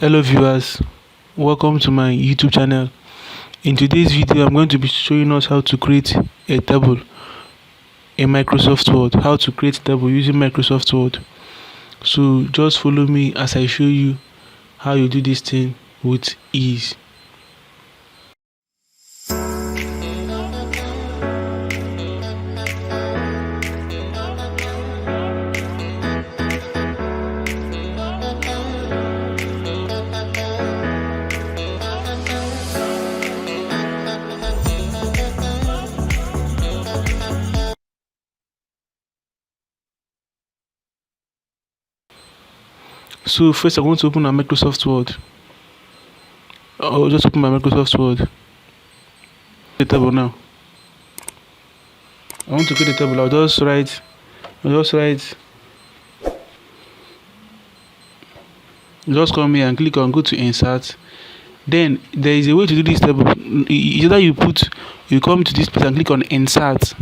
Hello viewers, welcome to my YouTube channel. In today's video I'm going to be showing us how to create a table in Microsoft Word. How to create a table using Microsoft Word. So just follow me as I show you how you do this thing with ease. So first I want to open my Microsoft Word. I'll just open my Microsoft Word. The table now. I want to create a table. I'll just write. Just come here and click on go to insert. Then there is a way to do this table. Either you come to this place and click on insert.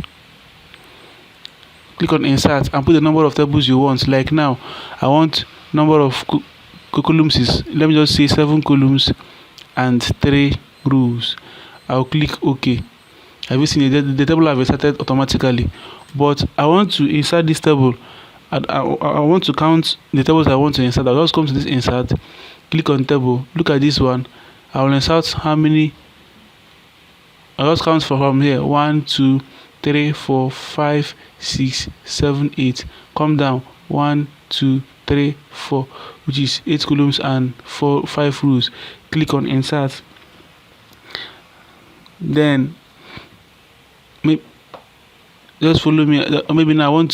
Click on insert and put the number of tables you want. Like now, I want number of columns is, let me just say 7 columns and 3 rows. I'll click OK. Have you seen it? The table have inserted automatically. But I want to insert this table. I want to count the tables I want to insert. I'll just come to this insert, click on table, look at this one. I will insert how many. I'll just count from here 1 2 3 4 5 6 7 8. Come down 1 2 3 4, which is 8 columns and 5 rows. Click on insert. Then just follow me. Maybe now I'll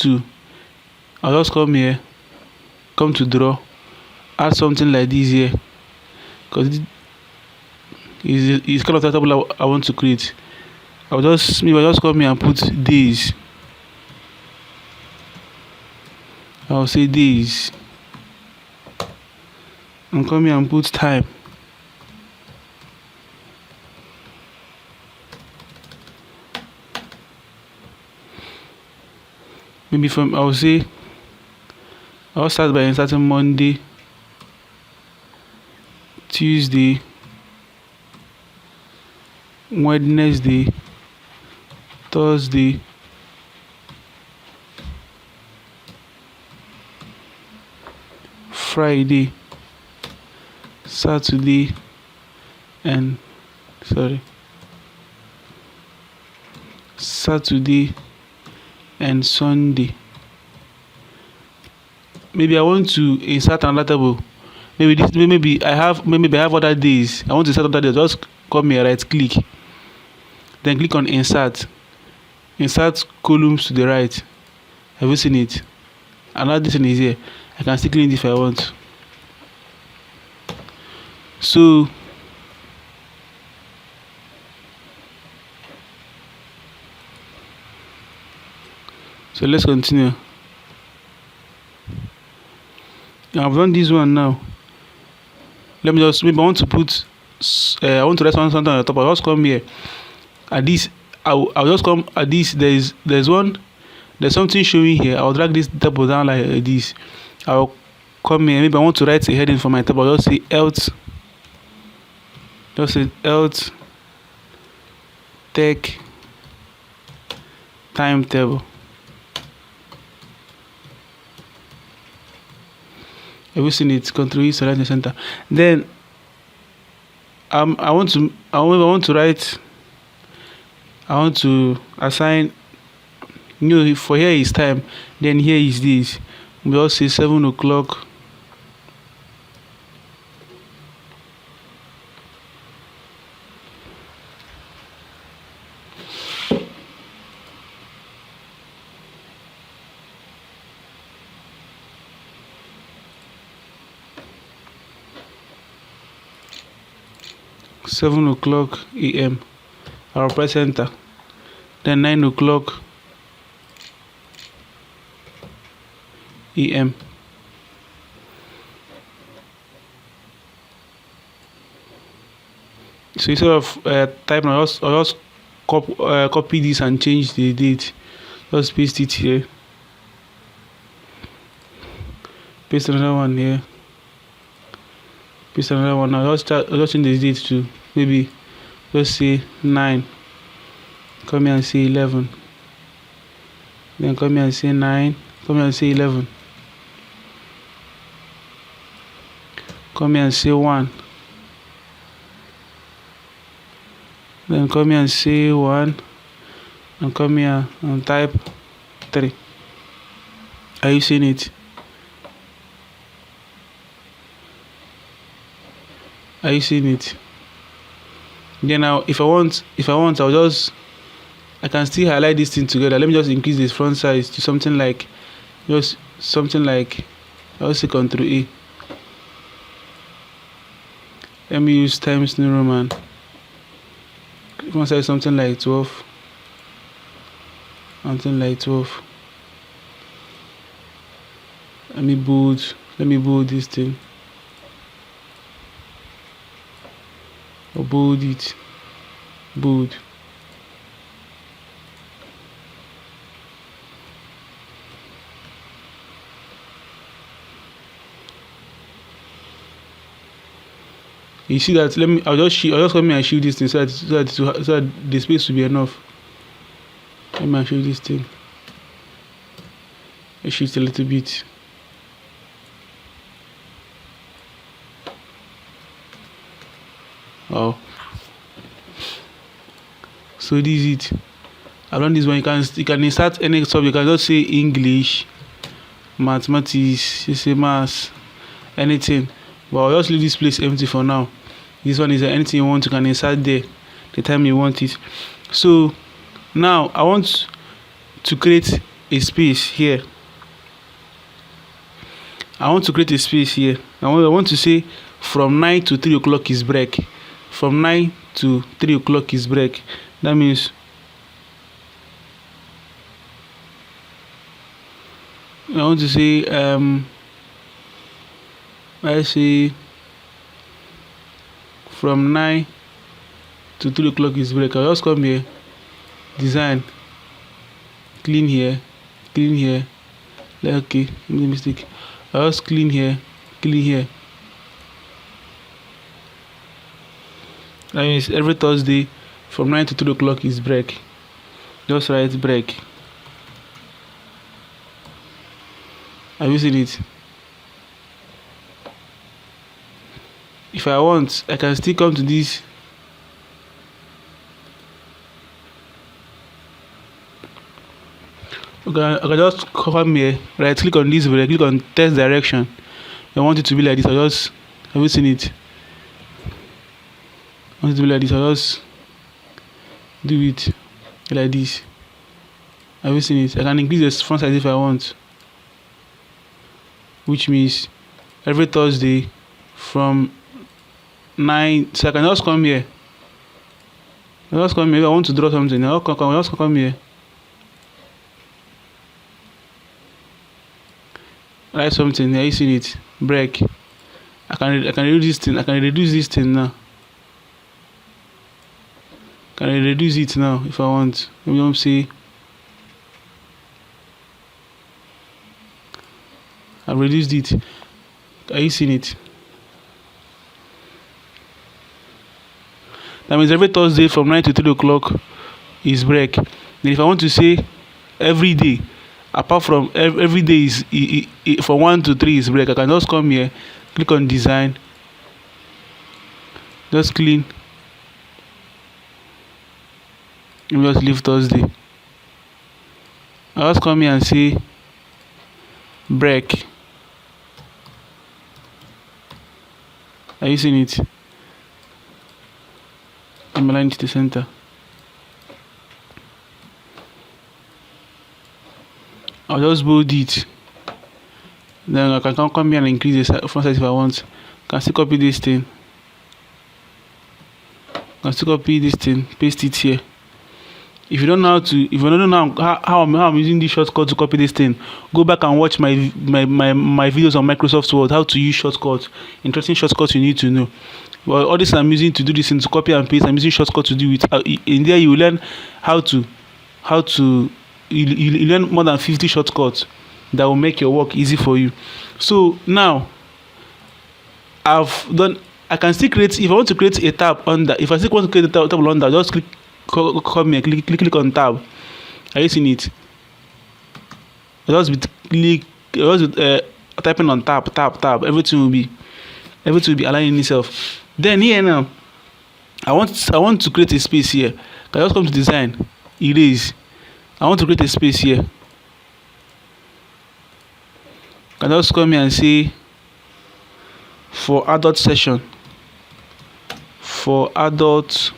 just come here, come to draw, add something like this here, because it's kind of the table I want to create. I'll just come here and put days. I'll say days, and come here and put time. Maybe I'll start by inserting Monday, Tuesday, Wednesday, Thursday, Friday, Saturday, and Sunday. Maybe I want to insert another table. Maybe I have other days. I want to insert other days. Just come here, right click, then click on insert. Insert columns to the right. Have you seen it? Another thing is here. I can still clean it if I want. So let's continue. I've done this one now. Maybe I want to put I want to write something on the top. I'll just come here at this. I'll just come at this. There's something showing here. I'll drag this table down like this. I'll come here. Maybe I want to write a heading for my table. I'll just say ELT-TECH timetable. Have you seen it? Control E, select the center. Then I want to assign, for here is time, then here is this. We all say 7 o'clock. AM. I'll press enter. Then 9 o'clock AM. So instead of typing, I'll just copy this and change the date. Just paste it here. Paste another one here. paste another one. Now just change the date to maybe just say 9. Come here and say 11. Then come here and say 9. Come here and say 11. Come here and say 1. Then come here and say 1. And come here and type 3. Are you seeing it? Are you seeing it? Then now if I want I can still highlight this thing together. Let me just increase this font size to something like I'll say Ctrl A. Let me use Times New Roman. Font size something like 12. Something like 12. Let me bold this thing. Or bold it. Bold. You see that? I'll just come here and shift this thing so that the space will be enough. Let me shift this thing. I shift a little bit. Oh. So this is it. I've done this one. You can insert any subject. You can just say English, mathematics, you say maths, anything. But I'll just leave this place empty for now. This one is anything you want, you can insert there the time you want it. So now I want to create a space here. I want to say from 9 to 3 o'clock is break. From 9 to 3 o'clock is break. That means I want to say I say from 9 to 3 o'clock is break. I'll just come here, design, clean here. Okay, make a mistake. I'll just clean here. That means every Thursday from 9 to 3 o'clock is break. Just write break. Have you seen it? If I want, I can still come to this. Okay, I can just come here, right click on this, click on text direction. I want it to be like this. Have you seen it? I want it to be like this. I'll just do it like this. Have you seen it? I can increase the font size if I want, which means every Thursday from 9. So I can just come here. I want to draw something. I'll just come here. Write something. Are you seeing it? Break. I can reduce this thing. Now. Can I reduce it now if I want? Maybe I'll say I've reduced it. Are you seeing it? That means every Thursday from 9 to 3 o'clock is break. Then if I want to say every day, apart from every day is from 1 to 3 is break, I can just come here, click on design, just clean. Let me just leave Thursday. I'll just come here and say break. Are you seeing it? I'm aligned to the center. I'll just bold it. Then I can come here and increase the font size if I want. I can still copy this thing. Paste it here. If you don't know how I'm using this shortcut to copy this thing, go back and watch my videos on Microsoft Word, how to use shortcuts. Interesting shortcuts you need to know. Well, all this I'm using to do this thing, to copy and paste, I'm using shortcuts to do it. In there you will learn how to you learn more than 50 shortcuts that will make your work easy for you. So now I've done I can still create, if I want to create a tab under, if I still want to create a tab under, just come here, click on tab. Are you seeing it? Just with typing on tab, everything will be aligning itself. Then here now, I want to create a space here. Can I just come to design, erase. I want to create a space here. Can I just come here and say for adult session. For adult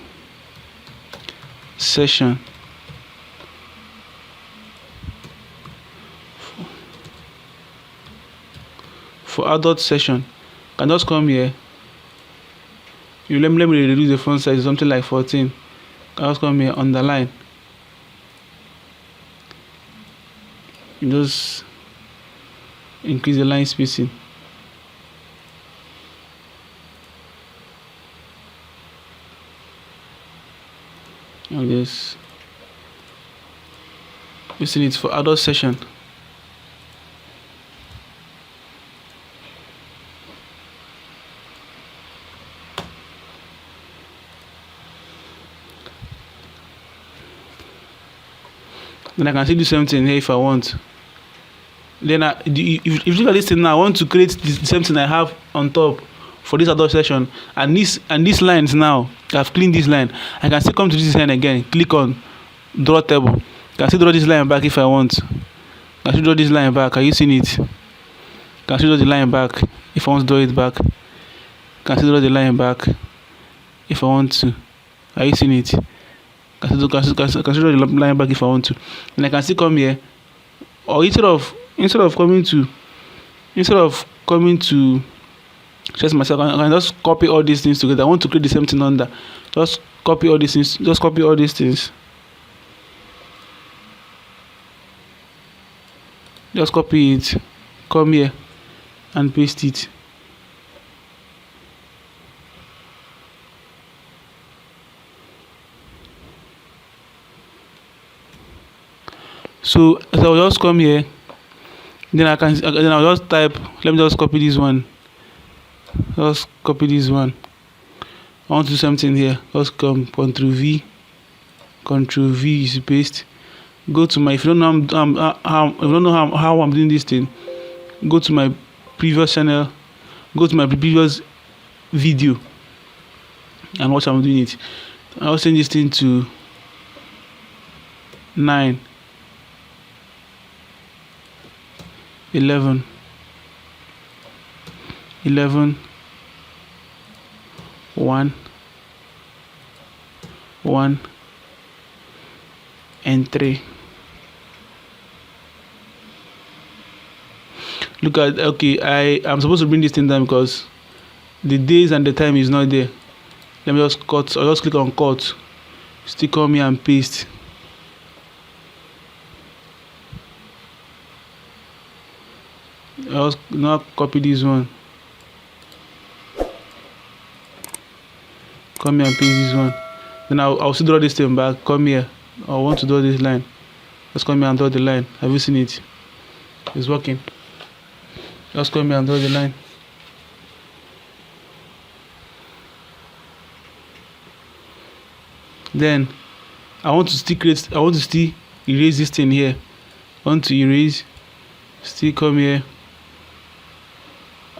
session. For adult session. Can just come here. You let me reduce the font size, something like 14. Can just come here, underline. You just increase the line spacing. And this using it for adult session. Then I can still do something here if I want. Then if you look at this thing now, I want to create the same thing I have on top for this adult section, and these lines now, I've cleaned this line. I can still come to this line again, click on draw table. I can still draw this line back if I want. I can still draw this line back. Are you seeing it? I can still draw the line back if I want to draw it back. I can still draw the line back if I want to. Are you seeing it? I can still draw the line back if I want to. And I can still come here, or instead of coming to just myself, I can just copy all these things together. I want to create the same thing under. Just copy all these things. Just copy all these things. Just copy it. Come here and paste it. So I'll just come here. Then I'll just type. Let me just copy this one. Just copy this one. I want to do something here. Just come Ctrl V is paste. Go to my, if you don't know how I'm doing this thing, go to my previous channel, go to my previous video and watch how I'm doing it. I'll send this thing to 9, 11, 1, and 3. Look at, okay, I'm supposed to bring this thing down because the days and the time is not there. Let me just cut. I'll just click on cut, still come here and paste. I'll now copy this one, come here and paste this one. Then I'll still draw this thing back. Come here, I want to draw this line. Just come here and draw the line. Have you seen it? It's working. Just come here and draw the line. Then I want to still erase this thing here. I want to erase, still come here.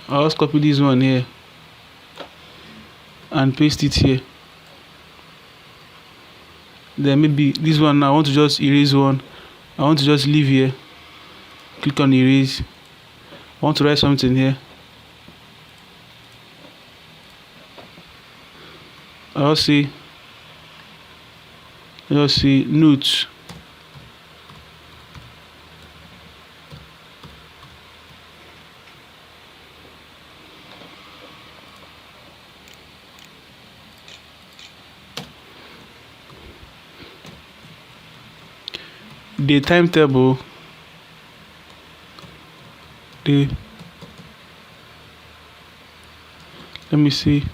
I'll just copy this one here and paste it here. Then maybe this one now, I want to just erase one. I want to just leave here. Click on erase. I want to write something here. I'll see notes. The timetable, let me see,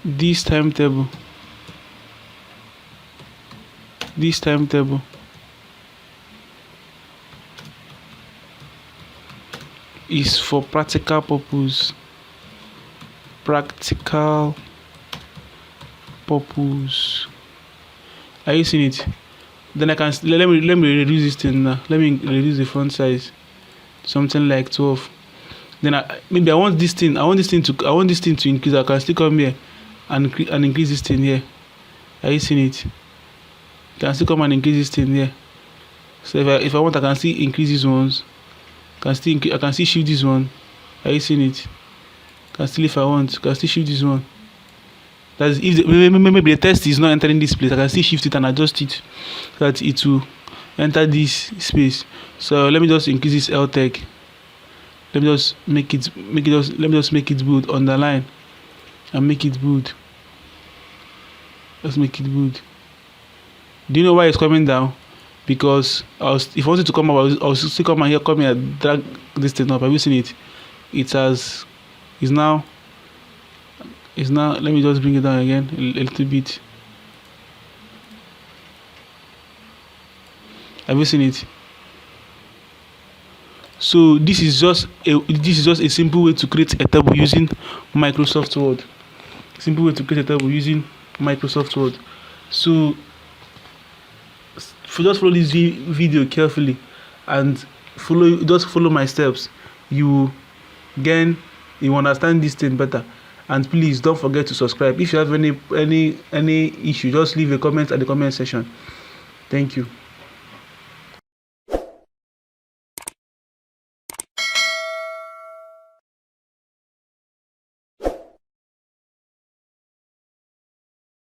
this timetable is for practical purpose. practical purpose. Are you seeing it? Then I can let me reduce this thing now. Let me reduce the font size, something like 12. Then maybe I want this thing to increase. I can still come here and increase this thing here. Are you seeing it? I can still come and increase this thing here. So if I want, I can still increase these ones. I can still shift this one. Are you seeing it? If I want, I can still shift this one. That's if maybe the text is not entering this place, I can still shift it and adjust it so that it will enter this space. So let me just increase this ELT-TECH. Let me just make it bold, underline and make it bold. Let's make it bold. Do you know why it's coming down? Because if I wanted to come up, I'll still come here, drag this thing up. Have you seen it? Is now. Let me just bring it down again a little bit. Have you seen it? So this is just a simple way to create a table using Microsoft Word. Simple way to create a table using Microsoft Word. So just follow this video carefully and follow my steps. You understand this thing better. And please don't forget to subscribe. If you have any issue, just leave a comment at the comment section. Thank you.